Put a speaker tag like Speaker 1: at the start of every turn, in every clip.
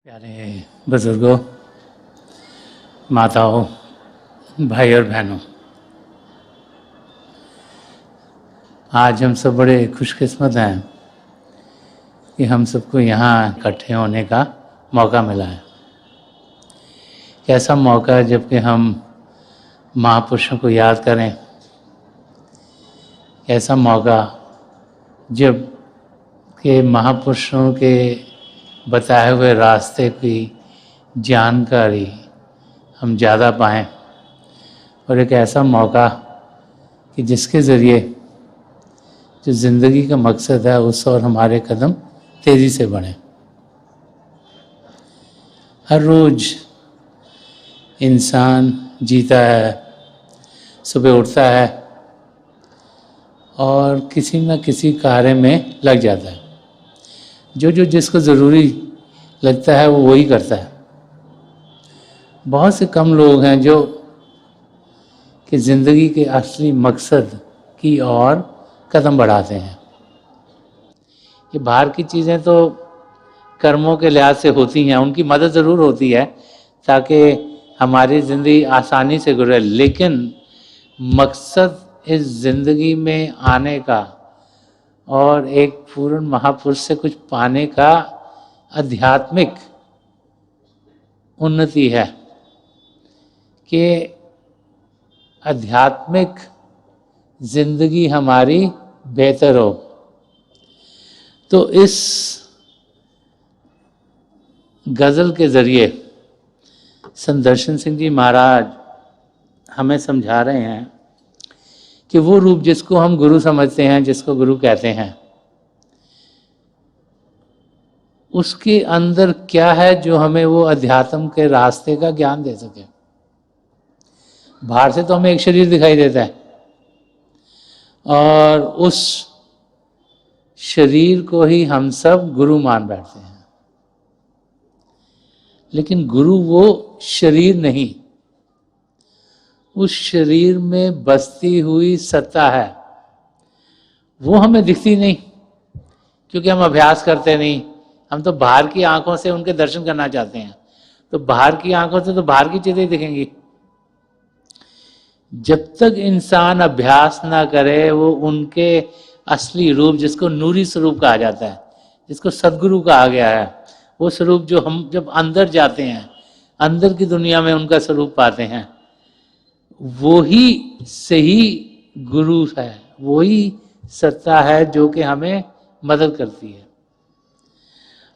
Speaker 1: प्यारे बुजुर्गों, माताओं, भाई और बहनों, आज हम सब बड़े खुशकिस्मत हैं कि हम सबको यहाँ इकट्ठे होने का मौका मिला है। कैसा मौका है जबकि हम महापुरुषों को याद करें। कैसा मौका जब के महापुरुषों के बताए हुए रास्ते की जानकारी हम ज़्यादा पाएं, और एक ऐसा मौका कि जिसके ज़रिए जो ज़िंदगी का मकसद है उस और हमारे कदम तेज़ी से बढ़ें। हर रोज़ इंसान जीता है, सुबह उठता है और किसी न किसी कार्य में लग जाता है। जो जिसको ज़रूरी लगता है वो वही करता है। बहुत से कम लोग हैं जो कि ज़िंदगी के असली मकसद की ओर कदम बढ़ाते हैं। ये बाहर की चीज़ें तो कर्मों के लिहाज से होती हैं, उनकी मदद ज़रूर होती है ताकि हमारी ज़िंदगी आसानी से गुजरे, लेकिन मकसद इस ज़िंदगी में आने का और एक पूर्ण महापुरुष से कुछ पाने का आध्यात्मिक उन्नति है कि आध्यात्मिक जिंदगी हमारी बेहतर हो। तो इस गज़ल के ज़रिए संदर्शन सिंह जी महाराज हमें समझा रहे हैं कि वो रूप जिसको हम गुरु समझते हैं, जिसको गुरु कहते हैं, उसके अंदर क्या है जो हमें वो अध्यात्म के रास्ते का ज्ञान दे सके। बाहर से तो हमें एक शरीर दिखाई देता है और उस शरीर को ही हम सब गुरु मान बैठते हैं, लेकिन गुरु वो शरीर नहीं, उस शरीर में बसती हुई सत्ता है। वो हमें दिखती नहीं क्योंकि हम अभ्यास करते नहीं। हम तो बाहर की आंखों से उनके दर्शन करना चाहते हैं, तो बाहर की आंखों से तो बाहर की चीजें दिखेंगी। जब तक इंसान अभ्यास ना करे वो उनके असली रूप, जिसको नूरी स्वरूप कहा जाता है, जिसको सदगुरु कहा गया है, वो स्वरूप जो हम जब अंदर जाते हैं, अंदर की दुनिया में उनका स्वरूप पाते हैं, वो ही सही गुरु है, वो ही सत्ता है जो कि हमें मदद करती है।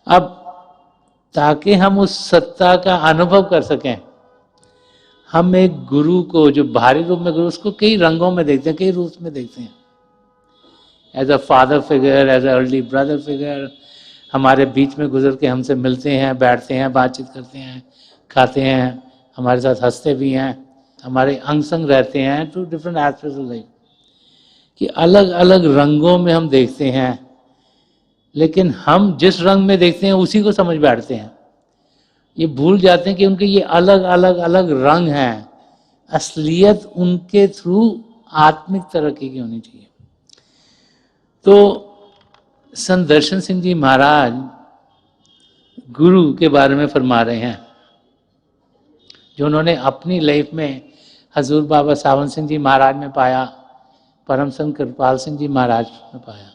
Speaker 1: अब ताकि हम उस सत्ता का अनुभव कर सकें, हम एक गुरु को जो बाहरी रूप में गुरु, उसको कई रंगों में देखते हैं, कई रूप में देखते हैं। As a father figure, as a early brother figure, हमारे बीच में गुजर के हमसे मिलते हैं, बैठते हैं, बातचीत करते हैं, खाते हैं, हमारे साथ हंसते भी हैं, हमारे अंग संग रहते हैं। Two different aspects of life कि अलग अलग रंगों में हम देखते हैं, लेकिन हम जिस रंग में देखते हैं उसी को समझ बैठते हैं। ये भूल जाते हैं कि उनके ये अलग अलग अलग रंग हैं। असलियत उनके थ्रू आत्मिक तरक्की की होनी चाहिए। तो संदर्शन सिंह जी महाराज गुरु के बारे में फरमा रहे हैं जो उन्होंने अपनी लाइफ में हजूर बाबा सावन सिंह जी महाराज में पाया, परम संत कृपाल सिंह जी महाराज में पाया।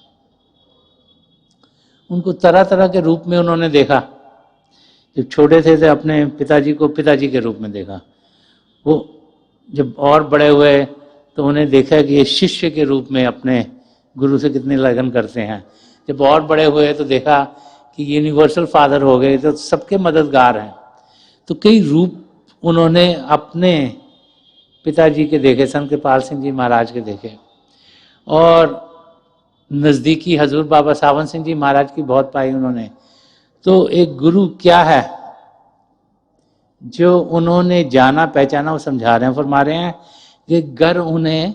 Speaker 1: उनको तरह तरह के रूप में उन्होंने देखा। जब छोटे थे तो अपने पिताजी को पिताजी के रूप में देखा। वो जब और बड़े हुए तो उन्हें देखा कि ये शिष्य के रूप में अपने गुरु से कितनी लगन करते हैं। जब और बड़े हुए तो देखा कि यूनिवर्सल फादर हो गए, तो सबके मददगार हैं। तो कई रूप उन्होंने अपने पिताजी के देखे, संत कृपाल सिंह जी महाराज के देखे, और नज़दीकी हजूर बाबा सावन सिंह जी महाराज की बहुत पाई उन्होंने। तो एक गुरु क्या है जो उन्होंने जाना पहचाना, वो समझा रहे हैं, फरमा रहे हैं कि गर उन्हें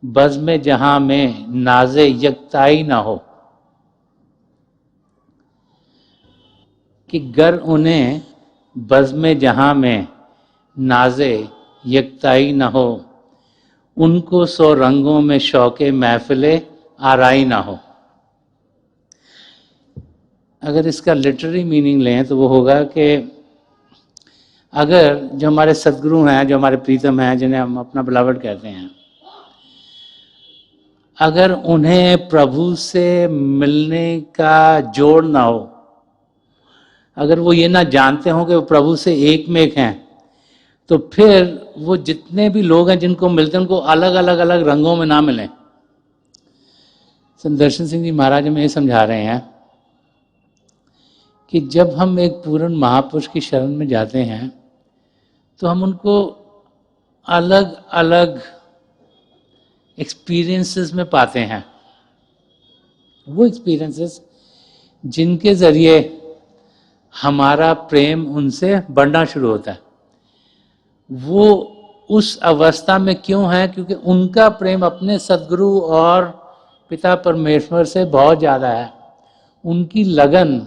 Speaker 1: बज़्म जहां में नाज़े यकताई ना हो, कि गर उन्हें बज़्म जहां में नाज़े यकताई ना हो, उनको सौ रंगों में शौक़े महफिले आराई ना हो। अगर इसका लिटरेरी मीनिंग लें तो वो होगा कि अगर जो हमारे सद्गुरु हैं, जो हमारे प्रीतम हैं, जिन्हें हम अपना बिलावड कहते हैं, अगर उन्हें प्रभु से मिलने का जोड़ ना हो, अगर वो ये ना जानते हो कि वो प्रभु से एक में एक हैं, तो फिर वो जितने भी लोग हैं जिनको मिलते हैं उनको अलग अलग अलग रंगों में ना मिलें। दर्शन सिंह जी महाराज हमें ये समझा रहे हैं कि जब हम एक पूर्ण महापुरुष की शरण में जाते हैं तो हम उनको अलग अलग एक्सपीरियंसेस में पाते हैं। वो एक्सपीरियंसेस जिनके ज़रिए हमारा प्रेम उनसे बढ़ना शुरू होता है। वो उस अवस्था में क्यों है? क्योंकि उनका प्रेम अपने सद्गुरु और पिता परमेश्वर से बहुत ज़्यादा है। उनकी लगन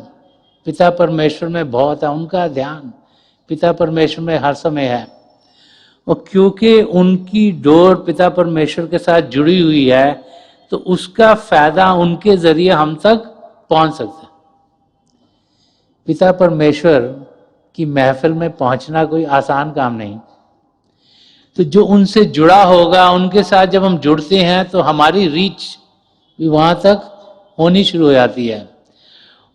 Speaker 1: पिता परमेश्वर में बहुत है, उनका ध्यान पिता परमेश्वर में हर समय है। और क्योंकि उनकी डोर पिता परमेश्वर के साथ जुड़ी हुई है तो उसका फायदा उनके ज़रिए हम तक पहुंच सकता है। पिता परमेश्वर की महफिल में पहुंचना कोई आसान काम नहीं। तो जो उनसे जुड़ा होगा, उनके साथ जब हम जुड़ते हैं तो हमारी रीच भी वहाँ तक होनी शुरू हो जाती है।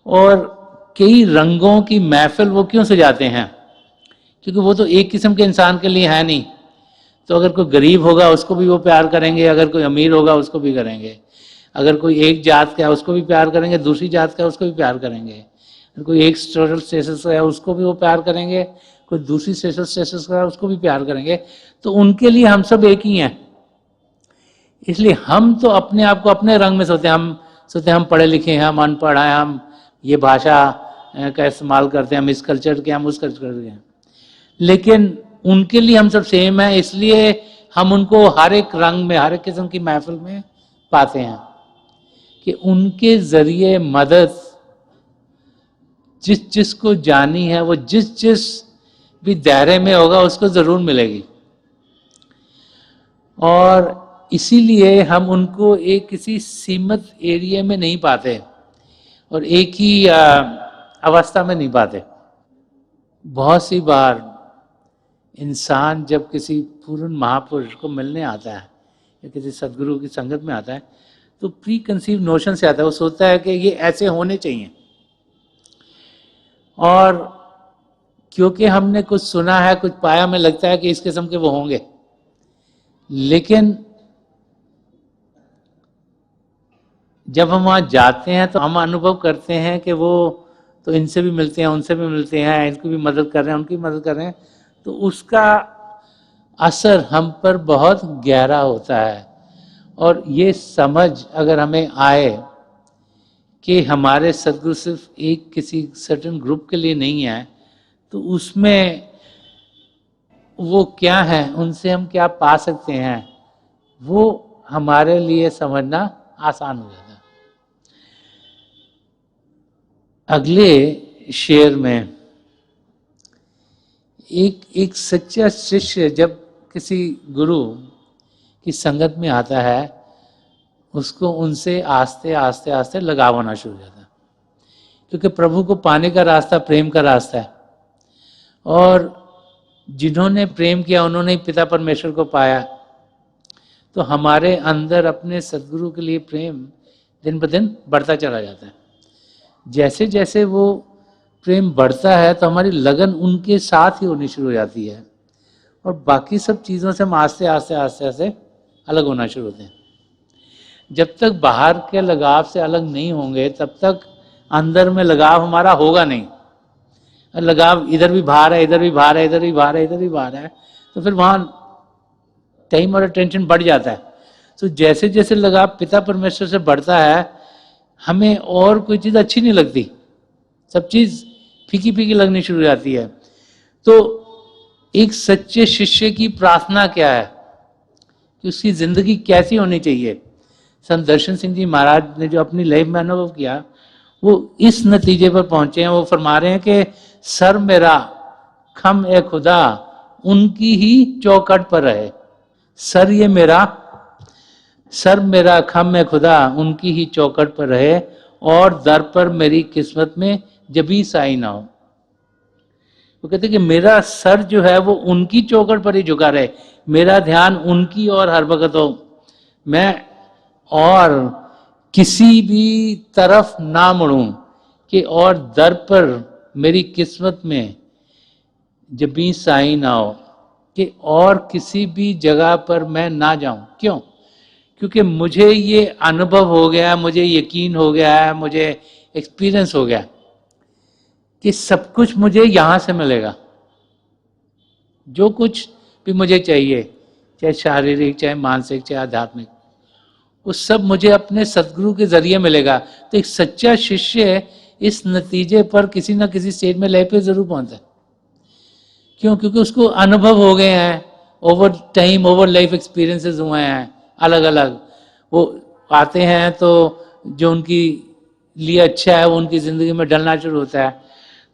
Speaker 1: और कई रंगों की महफिल वो क्यों सजाते हैं? क्योंकि वो तो एक किस्म के इंसान के लिए है नहीं। तो अगर कोई गरीब होगा उसको भी वो प्यार करेंगे, अगर कोई अमीर होगा उसको भी करेंगे, अगर कोई एक जात का है उसको भी प्यार करेंगे, दूसरी जात का है उसको भी प्यार करेंगे, अगर कोई एक सोशल स्टेटस का है उसको भी वो प्यार करेंगे, कोई दूसरी सोशल स्टेटस का है उसको भी प्यार करेंगे। तो उनके लिए हम सब एक ही हैं। इसलिए हम तो अपने आप को अपने रंग में सोचते हैं। हम सोचते हैं हम पढ़े लिखे हैं, हम अनपढ़ हैं, हम ये भाषा का इस्तेमाल करते हैं, हम इस कल्चर के, हम उस कल्चर के हैं। लेकिन उनके लिए हम सब सेम है, इसलिए हम उनको हर एक रंग में, हर एक किस्म की महफिल में पाते हैं कि उनके जरिए मदद जिस जिस को जानी है वो जिस जिस भी दायरे में होगा उसको जरूर मिलेगी। और इसीलिए हम उनको एक किसी सीमित एरिया में नहीं पाते और एक ही अवस्था में नहीं पाते। बहुत सी बार इंसान जब किसी पूर्ण महापुरुष को मिलने आता है या किसी सद्गुरु की संगत में आता है तो प्री कंसीव नोशन से आता है। वो सोचता है कि ये ऐसे होने चाहिए, और क्योंकि हमने कुछ सुना है, कुछ पाया, हमें लगता है कि इस किस्म के वो होंगे। लेकिन जब हम वहाँ जाते हैं तो हम अनुभव करते हैं कि वो तो इनसे भी मिलते हैं, उनसे भी मिलते हैं, इनकी भी मदद कर रहे हैं, उनकी भी मदद कर रहे हैं। तो उसका असर हम पर बहुत गहरा होता है। और ये समझ अगर हमें आए कि हमारे सद्गुरु सिर्फ एक किसी सर्टेन ग्रुप के लिए नहीं है, तो उसमें वो क्या है, उनसे हम क्या पा सकते हैं, वो हमारे लिए समझना आसान हो जाता है। अगले शेर में एक सच्चा शिष्य जब किसी गुरु की संगत में आता है उसको उनसे आस्ते आस्ते आस्ते लगाव होना शुरू हो जाता है। क्योंकि प्रभु को पाने का रास्ता प्रेम का रास्ता है, और जिन्होंने प्रेम किया उन्होंने पिता परमेश्वर को पाया। तो हमारे अंदर अपने सद्गुरु के लिए प्रेम दिन ब दिन बढ़ता चला जाता है। जैसे जैसे वो प्रेम बढ़ता है तो हमारी लगन उनके साथ ही होनी शुरू हो जाती है, और बाकी सब चीज़ों से हम आस्ते आस्ते आस्ते आस्ते अलग होना शुरू होते हैं। जब तक बाहर के लगाव से अलग नहीं होंगे तब तक अंदर में लगाव हमारा होगा नहीं। लगाव इधर भी बाहर है, इधर भी बाहर है, इधर भी बाहर है, इधर भी बाहर है, तो फिर वहाँ टाइम और अटेंशन बढ़ जाता है। तो जैसे जैसे लगाव पिता परमेश्वर से बढ़ता है हमें और कोई चीज़ अच्छी नहीं लगती, सब चीज़ फीकी फीकी लगनी शुरू हो जाती है। तो एक सच्चे शिष्य की प्रार्थना क्या है कि उसकी जिंदगी कैसी होनी चाहिए? संत दर्शन सिंह जी महाराज ने जो अपनी लाइफ में अनुभव किया वो इस नतीजे पर पहुंचे हैं। वो फरमा रहे हैं कि सर मेरा खम ए खुदा उनकी ही चौखट पर रहे। सर ये मेरा, सर मेरा खम ए खुदा उनकी ही चौखट पर रहे, और दर पर मेरी किस्मत में जबी साई ना हो। वो कहते कि मेरा सर जो है वो उनकी चौखट पर ही झुका रहे, मेरा ध्यान उनकी और हर वक्त हो, मैं और किसी भी तरफ ना मुड़ूं, कि और दर पर मेरी किस्मत में जबी साई ना हो, कि और किसी भी जगह पर मैं ना जाऊं। क्यों? क्योंकि मुझे ये अनुभव हो गया, मुझे यकीन हो गया है, मुझे एक्सपीरियंस हो गया कि सब कुछ मुझे यहां से मिलेगा। जो कुछ भी मुझे चाहिए, चाहे शारीरिक, चाहे मानसिक, चाहे आध्यात्मिक, वो सब मुझे अपने सदगुरु के जरिए मिलेगा। तो एक सच्चा शिष्य इस नतीजे पर किसी ना किसी स्टेज में लय पे जरूर पहुंचता है। क्यों? क्योंकि उसको अनुभव हो गए हैं, over time, over life experiences हुए हैं अलग अलग। वो आते हैं तो जो उनकी लिए अच्छा है वो उनकी जिंदगी में डलना शुरू होता है।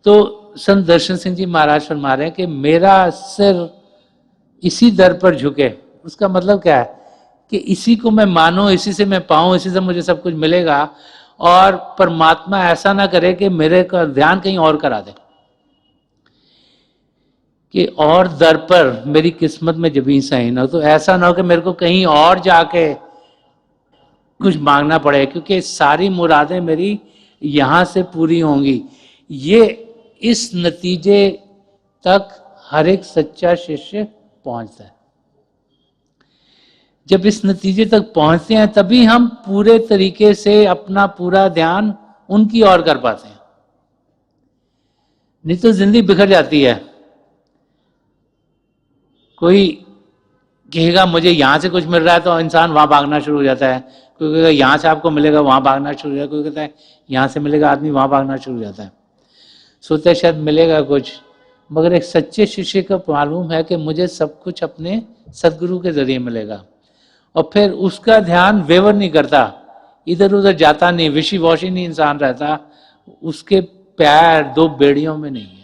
Speaker 1: तो संत दर्शन सिंह जी महाराज फरमा रहे हैं कि मेरा सिर इसी दर पर झुके। उसका मतलब क्या है कि इसी को मैं मानूं, इसी से मैं पाऊं, इसी से मुझे सब कुछ मिलेगा, और परमात्मा ऐसा ना करे कि मेरे का ध्यान कहीं और करा दे, कि और दर पर मेरी किस्मत में जबी सही ना हो। तो ऐसा ना हो कि मेरे को कहीं और जाके कुछ मांगना पड़े, क्योंकि सारी मुरादें मेरी यहां से पूरी होंगी। ये इस नतीजे तक हर एक सच्चा शिष्य पहुंचता है। जब इस नतीजे तक पहुंचते हैं तभी हम पूरे तरीके से अपना पूरा ध्यान उनकी ओर कर पाते हैं। नहीं तो जिंदगी बिखर जाती है। कोई कहेगा मुझे यहां से कुछ मिल रहा है तो इंसान वहां भागना शुरू हो जाता है, कोई कहेगा यहां से आपको मिलेगा वहां भागना शुरू हो जाता है, कोई कहता है यहां से मिलेगा, आदमी वहां भागना शुरू हो जाता है, सोचता है शायद मिलेगा कुछ। मगर एक सच्चे शिष्य को मालूम है कि मुझे सब कुछ अपने सदगुरु के जरिए मिलेगा, और फिर उसका ध्यान वेवर नहीं करता, इधर उधर जाता नहीं, विशी वॉशी नहीं इंसान रहता, उसके पैर दो बेड़ियों में नहीं है।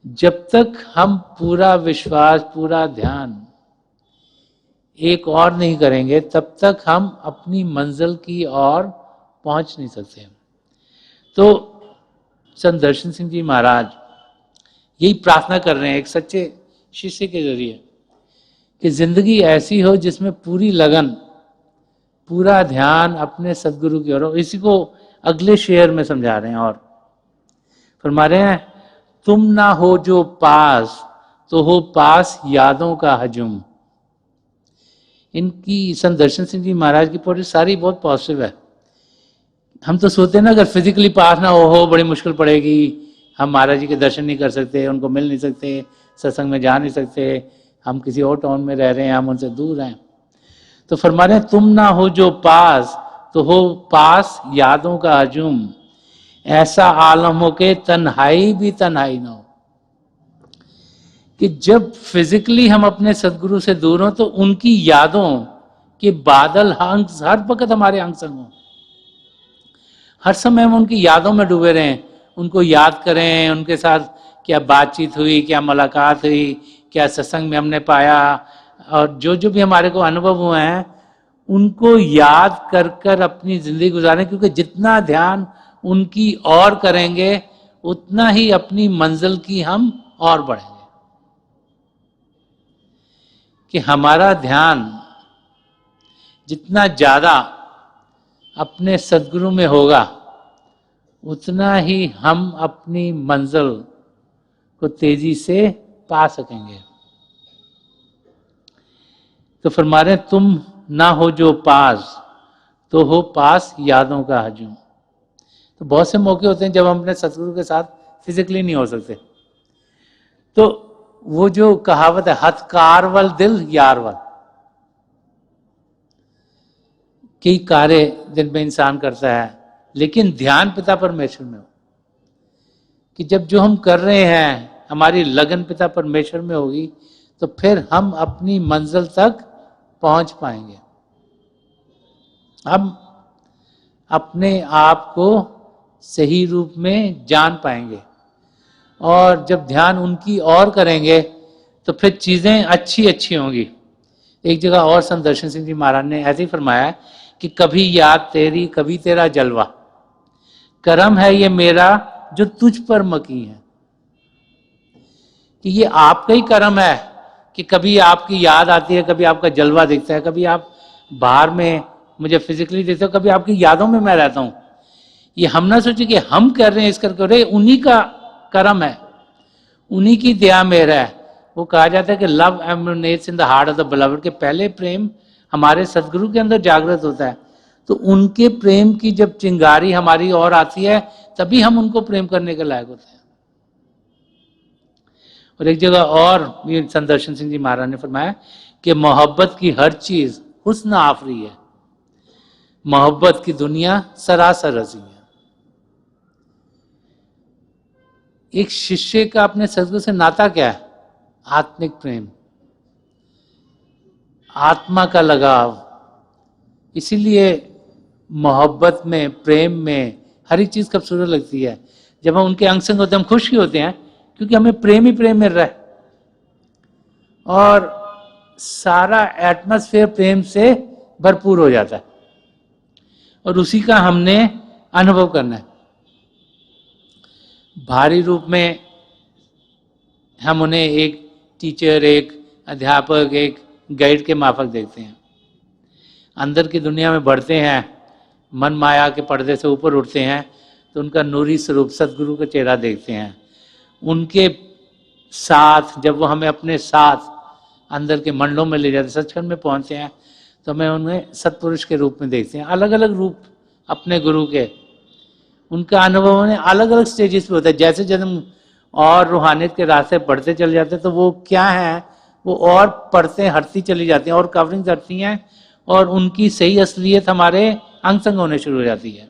Speaker 1: जब तक हम पूरा विश्वास, पूरा ध्यान एक और नहीं करेंगे तब तक हम अपनी मंजिल की ओर पहुंच नहीं सकते। तो संत दर्शन सिंह जी महाराज यही प्रार्थना कर रहे हैं एक सच्चे शिष्य के जरिए कि जिंदगी ऐसी हो जिसमें पूरी लगन, पूरा ध्यान अपने सदगुरु की ओर हो। इसी को अगले शेयर में समझा रहे हैं और फरमा रहे हैं, तुम ना हो जो पास तो हो पास यादों का हजूम। इनकी संत दर्शन सिंह जी महाराज की पोइट्री सारी बहुत पॉजिटिव है। हम तो सोचते हैं ना अगर फिजिकली पास ना हो बड़ी मुश्किल पड़ेगी, हम महाराज जी के दर्शन नहीं कर सकते, उनको मिल नहीं सकते, सत्संग में जा नहीं सकते, हम किसी और टाउन में रह रहे हैं, हम उनसे दूर हैं। तो फरमा रहे हैं, तुम ना हो जो पास तो हो पास यादों का हजूम, ऐसा आलम हो के तन्हाई भी तन्हाई ना हो। कि जब फिजिकली हम अपने सदगुरु से दूर हो तो उनकी यादों के बादल हर वक्त हमारे अंग संग हो, हर समय हम उनकी यादों में डूबे रहें, उनको याद करें, उनके साथ क्या बातचीत हुई, क्या मुलाकात हुई, क्या सत्संग में हमने पाया, और जो जो भी हमारे को अनुभव हुए हैं उनको याद कर कर अपनी जिंदगी गुजारें। क्योंकि जितना ध्यान उनकी ओर करेंगे उतना ही अपनी मंजिल की हम और बढ़ेंगे। कि हमारा ध्यान जितना ज्यादा अपने सदगुरु में होगा उतना ही हम अपनी मंजिल को तेजी से पा सकेंगे। तो फरमा रहे हैं, तुम ना हो जो पास तो हो पास यादों का हजूम। तो बहुत से मौके होते हैं जब हम अपने सदगुरु के साथ फिजिकली नहीं हो सकते, तो वो जो कहावत है हथकारवल दिल यारवल, कई कार्य दिन में इंसान करता है लेकिन ध्यान पिता परमेश्वर में हो, कि जब जो हम कर रहे हैं हमारी लगन पिता परमेश्वर में होगी तो फिर हम अपनी मंजिल तक पहुंच पाएंगे। हम अपने आप को सही रूप में जान पाएंगे, और जब ध्यान उनकी ओर करेंगे तो फिर चीजें अच्छी अच्छी होंगी। एक जगह और संत दर्शन सिंह जी महाराज ने ऐसे ही फरमाया कि कभी याद तेरी कभी तेरा जलवा, करम है ये मेरा जो तुझ पर मकी है। कि ये आपका ही कर्म है कि कभी आपकी याद आती है, कभी आपका जलवा दिखता है, कभी आप बाहर में मुझे फिजिकली देखते हो, कभी आपकी यादों में मैं रहता हूं। ये हम ना सोचे कि हम कर रहे हैं इस करके, अरे उन्हीं का कर्म है, उन्हीं की दया मेरा है। वो कहा जाता है कि love emanates in the heart of the beloved, के पहले प्रेम हमारे सदगुरु के अंदर जागृत होता है। तो उनके प्रेम की जब चिंगारी हमारी ओर आती है तभी हम उनको प्रेम करने के लायक होते हैं। और एक जगह और संत दर्शन सिंह जी महाराज ने फरमाया कि मोहब्बत की हर चीज हुस्न आफरी है, मोहब्बत की दुनिया सरासर हंसी है। एक शिष्य का अपने सदगुरु से नाता क्या है? आत्मिक प्रेम, आत्मा का लगाव। इसीलिए मोहब्बत में, प्रेम में हर एक चीज खूबसूरत लगती है। जब हम उनके अंग संग होते हैं हम खुश ही होते हैं, क्योंकि हमें प्रेम ही प्रेम मिल रहा है और सारा एटमॉस्फेयर प्रेम से भरपूर हो जाता है और उसी का हमने अनुभव करना है। भारी रूप में हम उन्हें एक टीचर, एक अध्यापक, एक गाइड के माफक देखते हैं। अंदर की दुनिया में बढ़ते हैं, मन माया के पर्दे से ऊपर उठते हैं तो उनका नूरी स्वरूप सदगुरु का चेहरा देखते हैं। उनके साथ जब वो हमें अपने साथ अंदर के मंडलों में ले जाते, सचखंड में पहुंचते हैं, तो हमें उन्हें सत्पुरुष के रूप में देखते हैं। अलग अलग रूप अपने गुरु के, उनका अनुभव उन्हें अलग अलग स्टेजेस पे होता है। जैसे जब हम और रूहानियत के रास्ते पढ़ते चले जाते हैं तो वो क्या है, वो और पढ़ते हटती चली जाती हैं और कवरिंग करती हैं और उनकी सही असलियत हमारे अंग संग होने शुरू हो जाती है।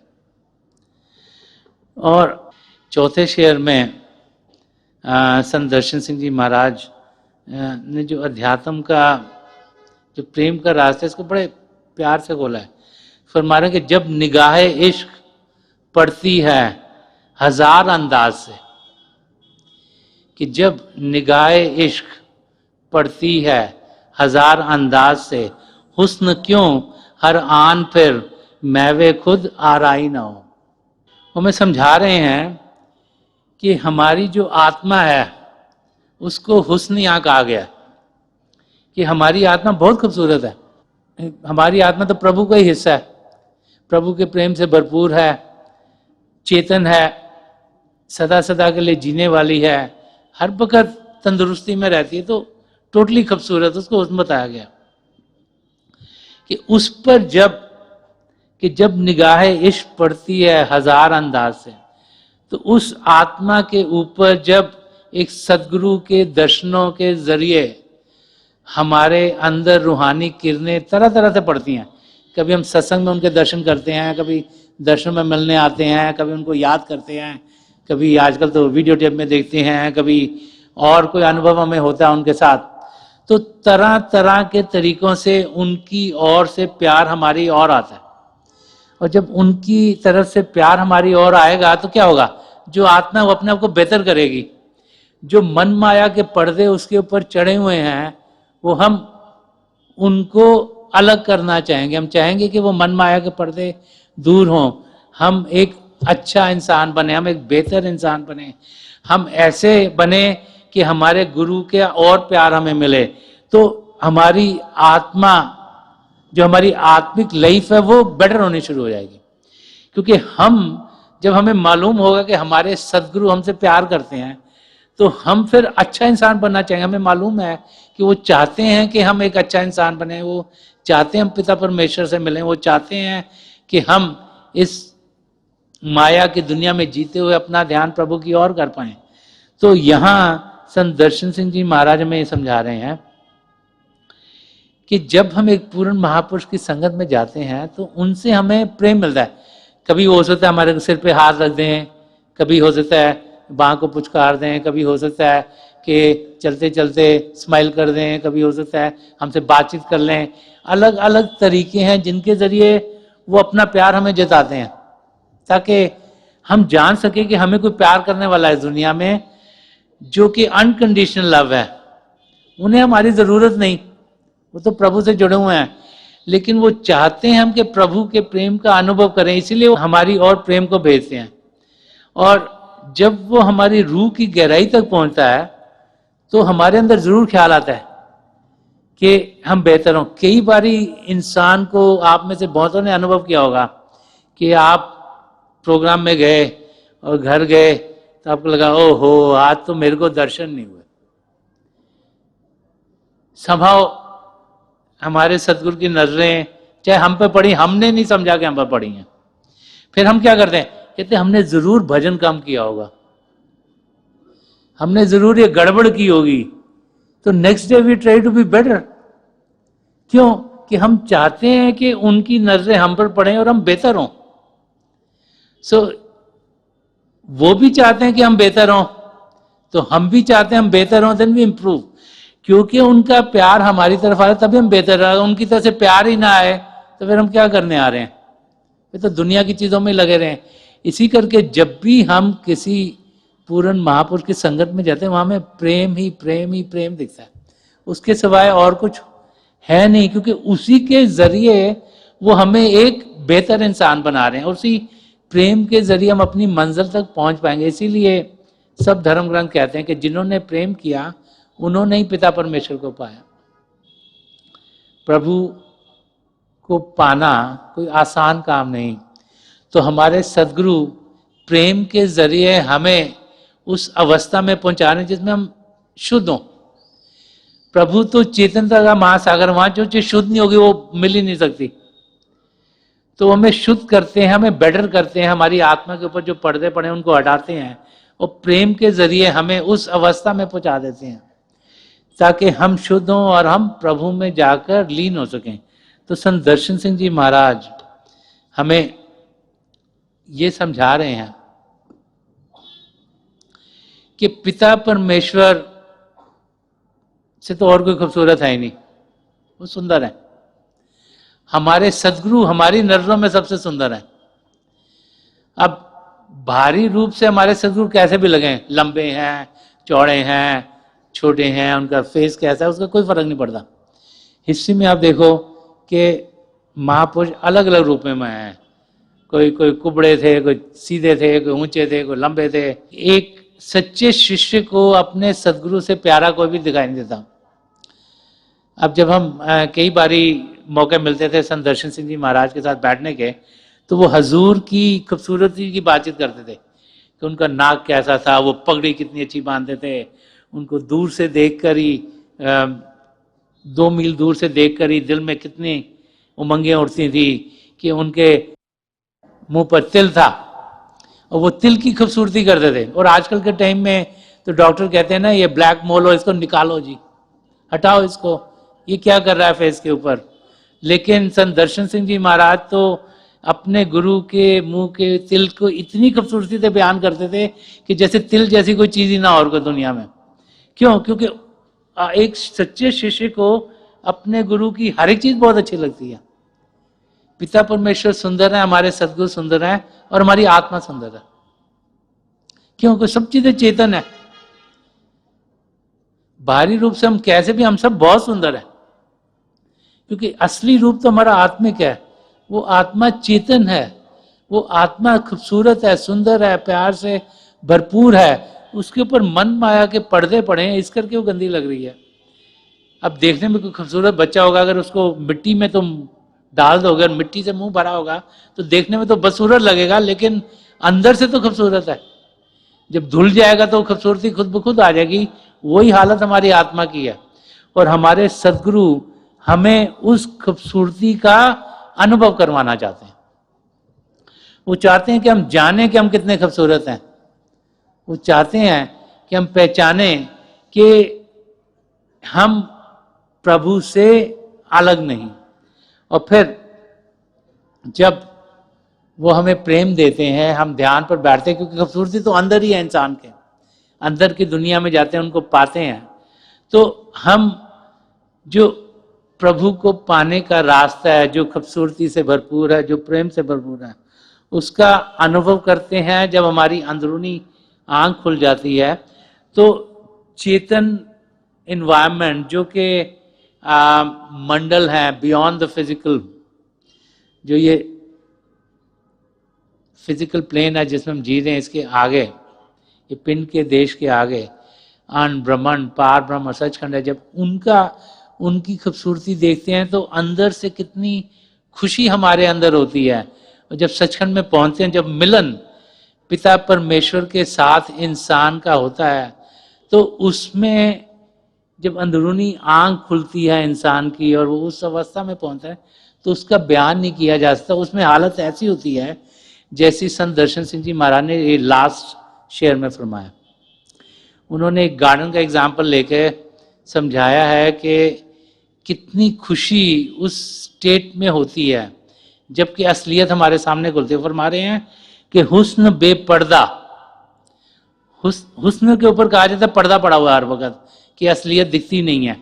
Speaker 1: और चौथे शेर में संत दर्शन सिंह जी महाराज ने जो अध्यात्म का, जो प्रेम का रास्ता, इसको बड़े प्यार से बोला है। फरमा रहे कि जब निगाह इश्क पड़ती है हजार अंदाज से, कि जब निगाह इश्क पड़ती है हजार अंदाज से, हुस्न क्यों हर आन फिर मैवे खुद आराई ना हो। वो हमें समझा रहे हैं कि हमारी जो आत्मा है उसको हुस्न यहाँ कहा गया, कि हमारी आत्मा बहुत खूबसूरत है। हमारी आत्मा तो प्रभु का ही हिस्सा है, प्रभु के प्रेम से भरपूर है, चेतन है, सदा सदा के लिए जीने वाली है, हर वक्त तंदुरुस्ती में रहती है। तो टोटली खूबसूरत, उसको हुस्न बताया गया कि उस पर जब निगाह इश्क पड़ती है हजार अंदाज से, तो उस आत्मा के ऊपर जब एक सदगुरु के दर्शनों के जरिए हमारे अंदर रूहानी किरणें तरह तरह से पड़ती हैं। कभी हम सत्संग में उनके दर्शन करते हैं, कभी दर्शन में मिलने आते हैं, कभी उनको याद करते हैं, कभी आजकल तो वीडियो टेप में देखते हैं, कभी और कोई अनुभव हमें होता है उनके साथ। तो तरह तरह के तरीकों से उनकी ओर से प्यार हमारी ओर आता है। और जब उनकी तरफ से प्यार हमारी ओर आएगा तो क्या होगा, जो आत्मा वो अपने आप को बेहतर करेगी। जो मन माया के पर्दे उसके ऊपर चढ़े हुए हैं वो हम उनको अलग करना चाहेंगे। हम चाहेंगे कि वो मन माया के पर्दे दूर हों, हम एक अच्छा इंसान बने, हम एक बेहतर इंसान बने, हम ऐसे बने कि हमारे गुरु के और प्यार हमें मिले। तो हमारी आत्मा, जो हमारी आत्मिक लाइफ है वो बेटर होनी शुरू हो जाएगी। क्योंकि जब हमें मालूम होगा कि हमारे सदगुरु हमसे प्यार करते हैं तो हम फिर अच्छा इंसान बनना चाहेंगे। हमें मालूम है कि वो चाहते हैं कि हम एक अच्छा इंसान बने, वो चाहते हैं हम पिता परमेश्वर से मिलें, वो चाहते हैं कि हम इस माया की दुनिया में जीते हुए अपना ध्यान प्रभु की ओर कर पाएं। तो यहाँ संत दर्शन सिंह जी महाराज हमें ये समझा रहे हैं कि जब हम एक पूर्ण महापुरुष की संगत में जाते हैं तो उनसे हमें प्रेम मिलता है। कभी हो सकता है हमारे सिर पे हाथ रख दें, कभी हो सकता है बाँह को पुचकार दें, कभी हो सकता है कि चलते चलते स्माइल कर दें, कभी हो सकता है हमसे बातचीत कर लें। अलग अलग तरीके हैं जिनके जरिए वो अपना प्यार हमें जताते हैं, ताकि हम जान सके कि हमें कोई प्यार करने वाला है दुनिया में, जो कि अनकंडीशनल लव है। उन्हें हमारी ज़रूरत नहीं, वो तो प्रभु से जुड़े हुए हैं। लेकिन वो चाहते हैं हम कि प्रभु के प्रेम का अनुभव करें, इसीलिए वो हमारी और प्रेम को भेजते हैं। और जब वो हमारी रूह की गहराई तक पहुंचता है तो हमारे अंदर जरूर ख्याल आता है कि हम बेहतर हों। कई बारी इंसान को, आप में से बहुतों ने अनुभव किया होगा कि आप प्रोग्राम में गए और घर गए तो आपको लगा ओहो आज तो मेरे को दर्शन नहीं हुए। संभव हमारे सतगुरु की नजरें चाहे हम पे पड़ी, हमने नहीं समझा कि हम पे पड़ी हैं। फिर हम क्या करते हैं, कहते हमने जरूर भजन कम किया होगा, हमने जरूर ये गड़बड़ की होगी, तो next day we try to be better. क्यों? कि हम चाहते हैं कि उनकी नजरें हम पर पड़े और हम बेहतर हों। वो भी चाहते हैं कि हम बेहतर हों, तो हम भी चाहते हैं हम बेहतर हों, देन वी इम्प्रूव। क्योंकि उनका प्यार हमारी तरफ आ रहा है तभी हम बेहतर रहे। उनकी तरफ से प्यार ही ना आए तो फिर हम क्या करने आ रहे हैं? फिर तो दुनिया की चीजों में लगे रहे। इसी करके जब भी हम किसी पूर्ण महापुरुष की संगत में जाते हैं वहां में प्रेम ही प्रेम दिखता है, उसके सिवाय और कुछ है नहीं। क्योंकि उसी के जरिए वो हमें एक बेहतर इंसान बना रहे हैं और उसी प्रेम के जरिए हम अपनी मंजिल तक पहुंच पाएंगे। इसीलिए सब धर्म ग्रंथ कहते हैं कि जिन्होंने प्रेम किया उन्होंने ही पिता परमेश्वर को पाया। प्रभु को पाना कोई आसान काम नहीं। तो हमारे सदगुरु प्रेम के जरिए हमें उस अवस्था में पहुंचा रहे जिसमें हम शुद्ध हों। प्रभु तो चेतनता का महासागर, वहां जो चीज शुद्ध नहीं होगी वो मिल ही नहीं सकती। तो हमें शुद्ध करते हैं, हमें बेटर करते हैं, हमारी आत्मा के ऊपर जो पर्दे पड़े हैं उनको हटाते हैं और प्रेम के जरिए हमें उस अवस्था में पहुंचा देते हैं ताकि हम शुद्ध हों और हम प्रभु में जाकर लीन हो सकें। तो संत दर्शन सिंह जी महाराज हमें ये समझा रहे हैं कि पिता परमेश्वर से तो और कोई खूबसूरत है ही नहीं, वो सुंदर है। हमारे सदगुरु हमारी नजरों में सबसे सुंदर है। अब भारी रूप से हमारे सदगुरु कैसे भी लगे, लंबे हैं, चौड़े हैं, छोटे हैं, उनका फेस कैसा है, उसका कोई फर्क नहीं पड़ता। हिस्ट्री में आप देखो कि महापुरुष अलग अलग रूप में हैं। कोई कुबड़े थे, कोई सीधे थे, कोई ऊंचे थे, कोई लंबे थे। एक सच्चे शिष्य को अपने सदगुरु से प्यारा कोई भी दिखाई नहीं देता। अब जब हम कई बारी मौके मिलते थे संत दर्शन सिंह जी महाराज के साथ बैठने के, तो वो हजूर की खूबसूरती की बातचीत करते थे कि उनका नाक कैसा था, वो पगड़ी कितनी अच्छी बांधते थे, उनको दूर से देखकर ही 2 मील दूर से देखकर ही दिल में कितनी उमंगें उठती थी कि उनके मुंह पर तिल था और वो तिल की खूबसूरती करते थे। और आजकल के टाइम में तो डॉक्टर कहते हैं ना, ये ब्लैक मोल हो, इसको निकालो जी, हटाओ इसको, ये क्या कर रहा है फेस के ऊपर। लेकिन संत दर्शन सिंह जी महाराज तो अपने गुरु के मुंह के तिल को इतनी खूबसूरती से बयान करते थे कि जैसे तिल जैसी कोई चीज ही ना और कोई दुनिया में। क्यों? क्योंकि एक सच्चे शिष्य को अपने गुरु की हर एक चीज बहुत अच्छी लगती है। पिता परमेश्वर सुंदर है, हमारे सदगुरु सुंदर है और हमारी आत्मा सुंदर है। क्योंकि सब चीजें चेतन है। बाहरी रूप से हम कैसे भी, हम सब बहुत सुंदर है, क्योंकि असली रूप तो हमारा आत्मिक है। वो आत्मा चेतन है, वो आत्मा खूबसूरत है, सुंदर है, प्यार से भरपूर है। उसके ऊपर मन माया के पर्दे पड़े हैं, इस करके वो गंदी लग रही है। अब देखने में कोई खूबसूरत बच्चा होगा, अगर उसको मिट्टी में तुम डाल दोगे और मिट्टी से मुंह भरा होगा तो देखने में तो बदसूरत लगेगा, लेकिन अंदर से तो खूबसूरत है। जब धुल जाएगा तो खूबसूरती खुद ब खुद आ जाएगी। वही हालत हमारी आत्मा की है। और हमारे सदगुरु हमें उस खूबसूरती का अनुभव करवाना चाहते हैं। वो चाहते हैं कि हम जानें कि हम कितने खूबसूरत हैं। वो चाहते हैं कि हम पहचाने कि हम प्रभु से अलग नहीं। और फिर जब वो हमें प्रेम देते हैं, हम ध्यान पर बैठते हैं, क्योंकि खूबसूरती तो अंदर ही है, इंसान के अंदर की दुनिया में जाते हैं, उनको पाते हैं। तो हम जो प्रभु को पाने का रास्ता है, जो खूबसूरती से भरपूर है, जो प्रेम से भरपूर है, उसका अनुभव करते हैं। जब हमारी अंदरूनी आंख खुल जाती है तो चेतन इन्वायरमेंट जो कि मंडल हैं बियॉन्ड द फिजिकल, जो ये फिजिकल प्लेन है जिसमें हम जी रहे हैं, इसके आगे, ये पिंड के देश के आगे अन ब्रह्मांड पार ब्रह्म सचखंड है। जब उनकी खूबसूरती देखते हैं तो अंदर से कितनी खुशी हमारे अंदर होती है। और जब सचखंड में पहुंचते हैं, जब मिलन पिता परमेश्वर के साथ इंसान का होता है, तो उसमें जब अंदरूनी आंख खुलती है इंसान की और वो उस अवस्था में पहुंचता है, तो उसका बयान नहीं किया जा सकता। उसमें हालत ऐसी होती है जैसी संत दर्शन सिंह जी महाराज ने ये लास्ट शेयर में फरमाया। उन्होंने एक गार्डन का एग्जाम्पल लेके समझाया है कि कितनी खुशी उस स्टेट में होती है जबकि असलियत हमारे सामने खुलती है। फरमा रहे हैं कि हुस्न बेपर्दा, हुस्न के ऊपर कहा जाता है पर्दा पड़ा हुआ है हर वक्त, कि असलियत दिखती नहीं है।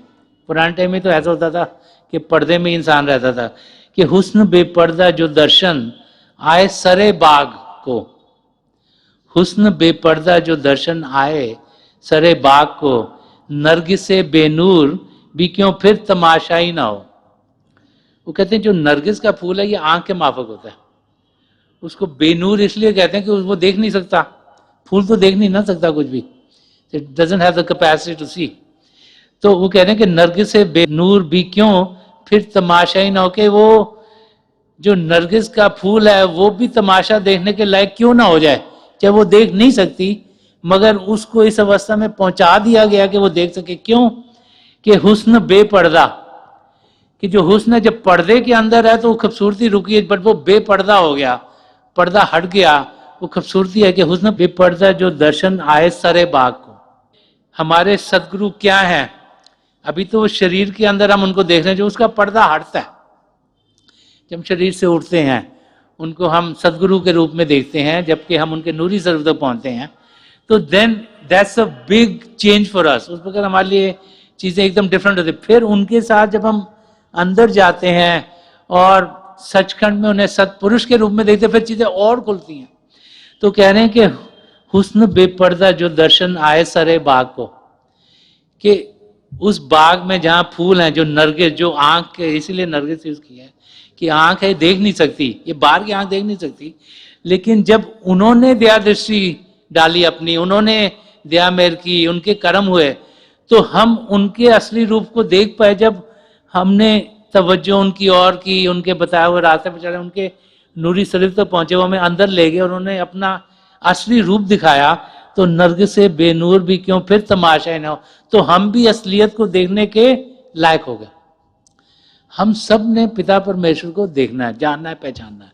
Speaker 1: पुराने टाइम में तो ऐसा होता था कि पर्दे में इंसान रहता था, कि हुस्न बेपर्दा जो दर्शन आए सरे बाग को, हुस्न बेपर्दा जो दर्शन आए सरे बाग को, नरगिसे बेनूर भी क्यों फिर तमाशाई ना हो। वो कहते हैं जो नरगिस का फूल है ये आंख के माफक होता है, उसको बेनूर इसलिए कहते हैं कि वो देख नहीं सकता, फूल तो देख नहीं ना सकता कुछ भी, it doesn't have the capacity to see. तो वो कह रहे हैं कि नरगिस से बेनूर भी क्यों फिर तमाशाई ना हो, के वो जो नरगिस का फूल है वो भी तमाशा देखने के लायक क्यों ना हो जाए, चाहे वो देख नहीं सकती मगर उसको इस अवस्था में पहुंचा दिया गया कि वो देख सके। क्यों? कि हुस्न बेपर्दा, कि जो हुस्न है जब पर्दे के अंदर है तो वो खूबसूरती रुकी है, बट वो बेपर्दा हो गया, पर्दा हट गया, वो खूबसूरती है कि हुस्न बेपर्दा जो दर्शन आए सरे बाग को। हमारे सदगुरु क्या है? अभी तो शरीर के अंदर हम उनको देख रहे हैं, जो उसका पर्दा हटता है जब हम शरीर से उठते हैं उनको हम सदगुरु के रूप में देखते हैं, जबकि हम उनके नूरी स्वरूप तक पहुंचते हैं, तो then that's a big change for us. उस प्रकार हमारे लिए चीजें एकदम डिफरेंट होती है। फिर उनके साथ जब हम अंदर जाते हैं और सचखंड में उन्हें सतपुरुष के रूप में देखते हैं, फिर चीजें और खुलती हैं। तो कह रहे हैं कि हुस्न बेपर्दा जो दर्शन आए सरे बाग को, कि उस बाग में जहां फूल हैं, जो नरगिस, जो आंख के, इसीलिए नरगिस यूज किया है कि आंख है देख नहीं सकती, ये बाहर की आंख देख नहीं सकती, लेकिन जब उन्होंने दया दृष्टि डाली अपनी, उन्होंने दया मेहर की, उनके कर्म हुए, तो हम उनके असली रूप को देख पाए। जब हमने तवज्जो उनकी ओर की, उनके बताए हुए रास्ते पर चले, उनके नूरी शरीफ तक पहुंचे, वो हमें अंदर ले गए, उन्होंने अपना असली रूप दिखाया, तो नरगिस से बेनूर भी क्यों फिर तमाशा न हो, तो हम भी असलियत को देखने के लायक हो गए। हम सब ने पिता परमेश्वर को देखना है, जानना है, पहचानना है।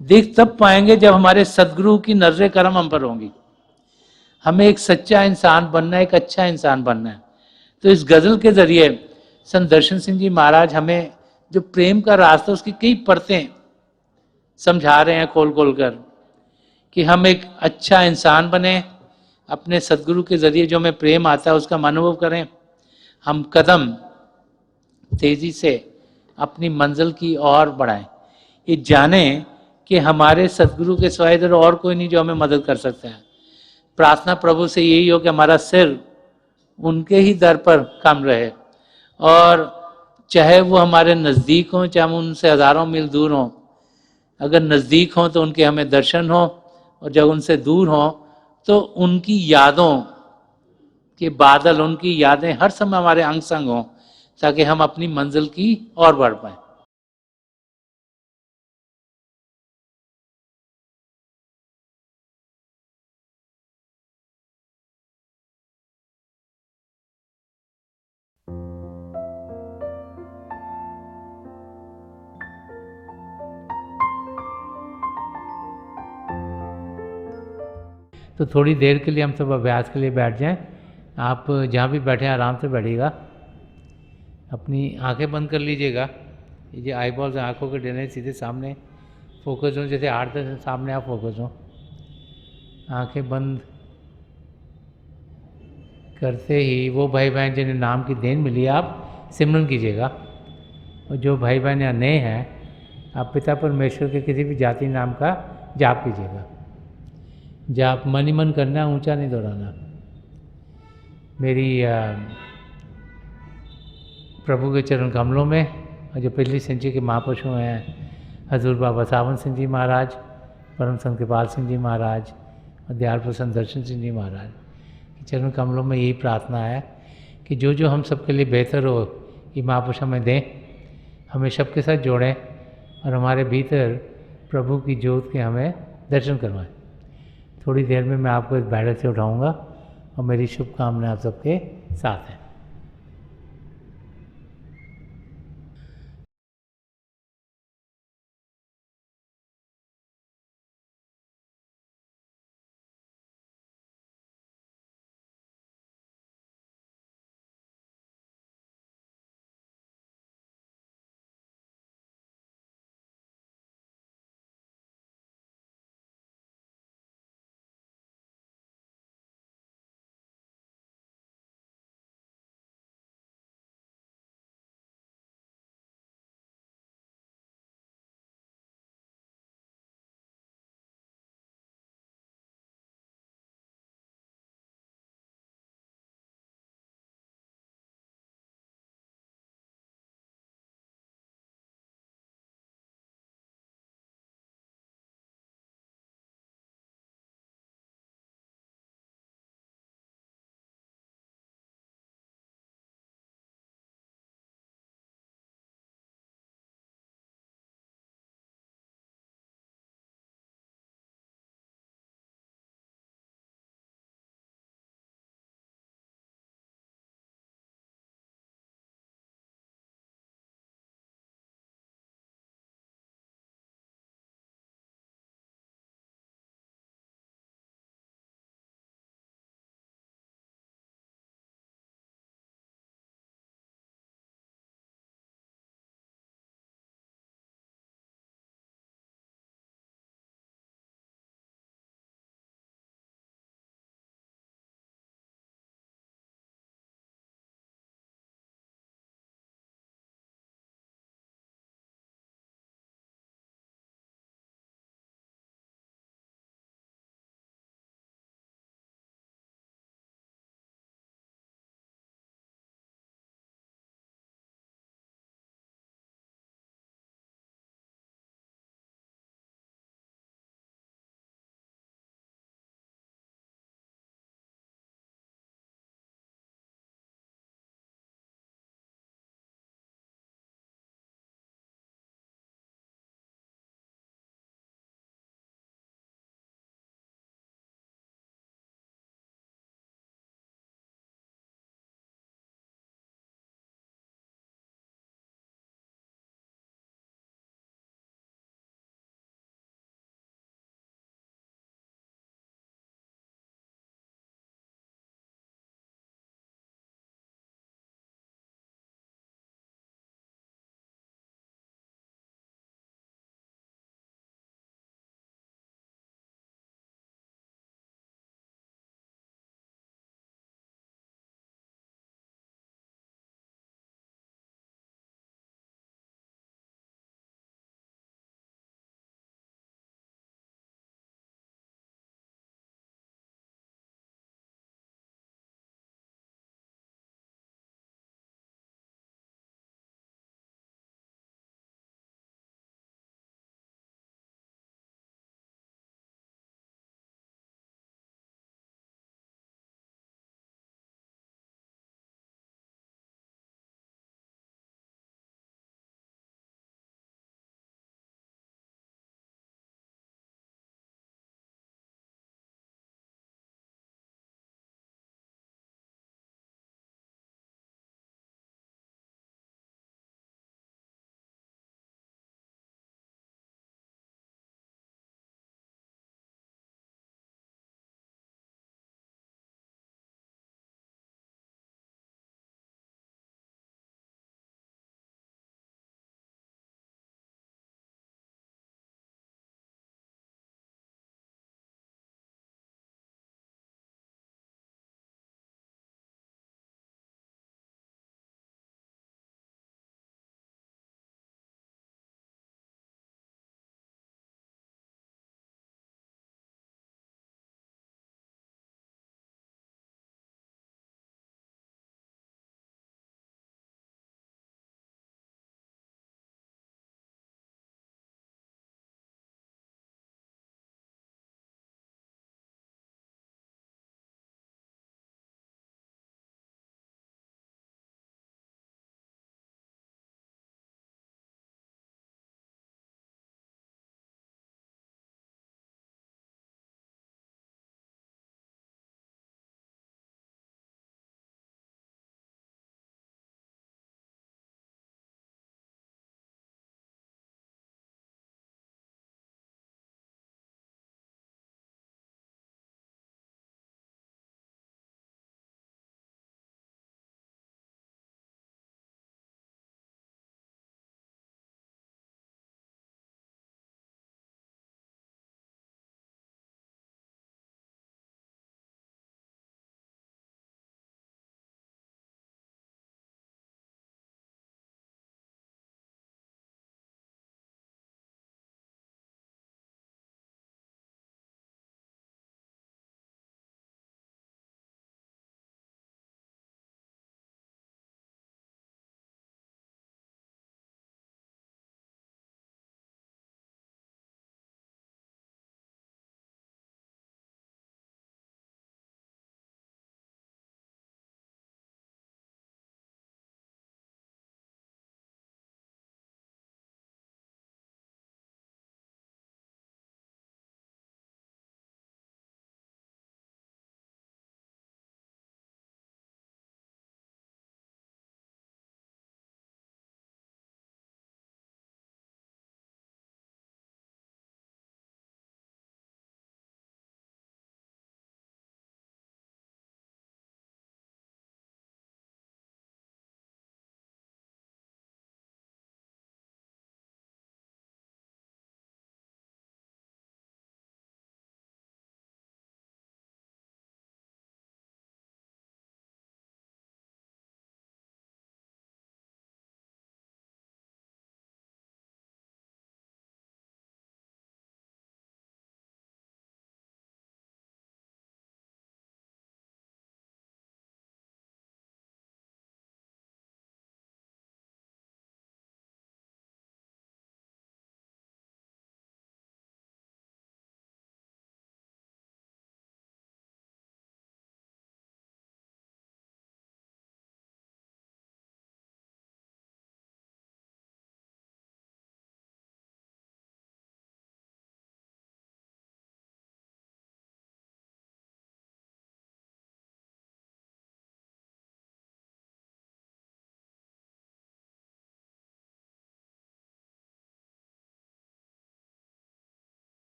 Speaker 1: देख तब पाएंगे जब हमारे सदगुरु की नजर करम हम पर होंगी। हमें एक सच्चा इंसान बनना है, एक अच्छा इंसान बनना है। तो इस गजल के जरिए संत दर्शन सिंह जी महाराज हमें जो प्रेम का रास्ता, उसकी कई परतें समझा रहे हैं खोल खोल कर, कि हम एक अच्छा इंसान बने, अपने सदगुरु के जरिए जो हमें प्रेम आता है उसका अनुभव करें, हम कदम तेजी से अपनी मंजिल की ओर बढ़ाएं, ये जाने कि हमारे सदगुरु के सिवाय इधर और कोई नहीं जो हमें मदद कर सकता है। प्रार्थना प्रभु से यही हो कि हमारा सिर उनके ही दर पर कम रहे, और चाहे वो हमारे नज़दीक हों, चाहे हम उनसे हजारों मील दूर हों, अगर नज़दीक हों तो उनके हमें दर्शन हो, और जब उनसे दूर हों तो उनकी यादों के बादल, उनकी यादें हर समय हमारे अंग संग हों, ताकि हम अपनी मंजिल की ओर बढ़ पाए। तो थोड़ी देर के लिए हम सब अभ्यास के लिए बैठ जाएं। आप जहाँ भी बैठे आराम से बैठिएगा, अपनी आंखें बंद कर लीजिएगा। ये आई बॉल्स आँखों के डरने सीधे सामने फोकस हो, जैसे 8-10 सामने आप फोकस हो। आंखें बंद करते ही वो भाई बहन जिन्हें नाम की देन मिली है, आप सिमरन कीजिएगा। और जो भाई बहन यहाँ नए हैं, आप पिता परमेश्वर के किसी भी जाति नाम का जाप कीजिएगा। जाप मन ही मन करना, ऊंचा नहीं दोहराना। मेरी प्रभु के चरण कमलों में, और जो पिछली सेंचुरी के महापुरुषों हैं, हजूर बाबा सावन सिंह जी महाराज, परम संत कृपाल सिंह जी महाराज और दयाल प्रसन्न दर्शन सिंह जी महाराज के चरण कमलों में यही प्रार्थना है कि जो जो हम सबके लिए बेहतर हो ये महापुरुष हमें दें, हमें सबके साथ जोड़ें और हमारे भीतर प्रभु की ज्योत के हमें दर्शन करवाएं। थोड़ी देर में मैं आपको इस बैठक से उठाऊंगा और मेरी शुभकामनाएं आप सबके साथ हैं।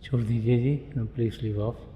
Speaker 1: छोड़ दीजिए जी, प्लीज लीव ऑफ।